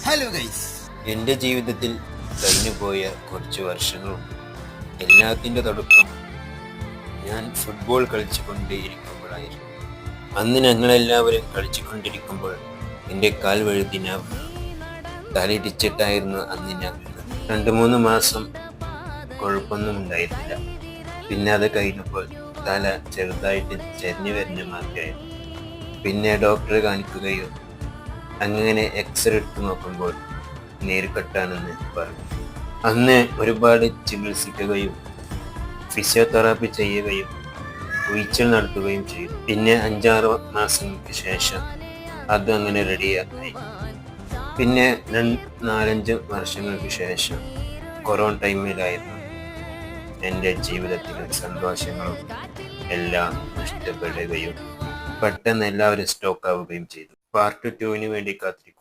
Hello guys, എൻ്റെ ജീവിതത്തിൽ കഴിഞ്ഞുപോയ കുറച്ച് വർഷങ്ങളുണ്ട്. എല്ലാത്തിൻ്റെ തുടക്കം ഞാൻ ഫുട്ബോൾ കളിച്ചുകൊണ്ടേയിരിക്കുമ്പോഴായിരുന്നു. അന്ന് ഞങ്ങളെല്ലാവരും കളിച്ചുകൊണ്ടിരിക്കുമ്പോൾ എൻ്റെ കാൽ വഴുതിന തലയിടിച്ചിട്ടായിരുന്നു അന്ന് ഞാൻ വീണത്. 2-3 മാസം കുഴപ്പമൊന്നും ഉണ്ടായിരുന്നില്ല. പിന്നെ അത് കഴിഞ്ഞപ്പോൾ തല ചെറുതായിട്ട് ചെരിഞ്ഞു വരുന്ന മാതിരിയായിരുന്നു. പിന്നെ ഡോക്ടറെ കാണിക്കുകയോ അങ്ങനെ എക്സ്റേ എടുത്ത് നോക്കുമ്പോൾ നീർക്കെട്ടാണെന്ന് പറഞ്ഞു. അന്ന് ഒരുപാട് ചികിത്സിക്കുകയും ഫിസിയോതെറാപ്പി ചെയ്യുകയും ഉഴിച്ചിൽ നടത്തുകയും ചെയ്തു. പിന്നെ 5-6 മാസങ്ങൾക്ക് ശേഷം അത് അങ്ങനെ റെഡിയായി. പിന്നെ 4-5 വർഷങ്ങൾക്ക് ശേഷം കൊറോണ ടൈമിലായിരുന്നു എൻ്റെ ജീവിതത്തിലെ സന്തോഷങ്ങളും എല്ലാം നഷ്ടപ്പെടുകയും പെട്ടെന്ന് എല്ലാവരും സ്റ്റോക്ക് ആവുകയും ചെയ്തു. പാർട്ട് 2 വേണ്ടി കാത്തിരിക്കും.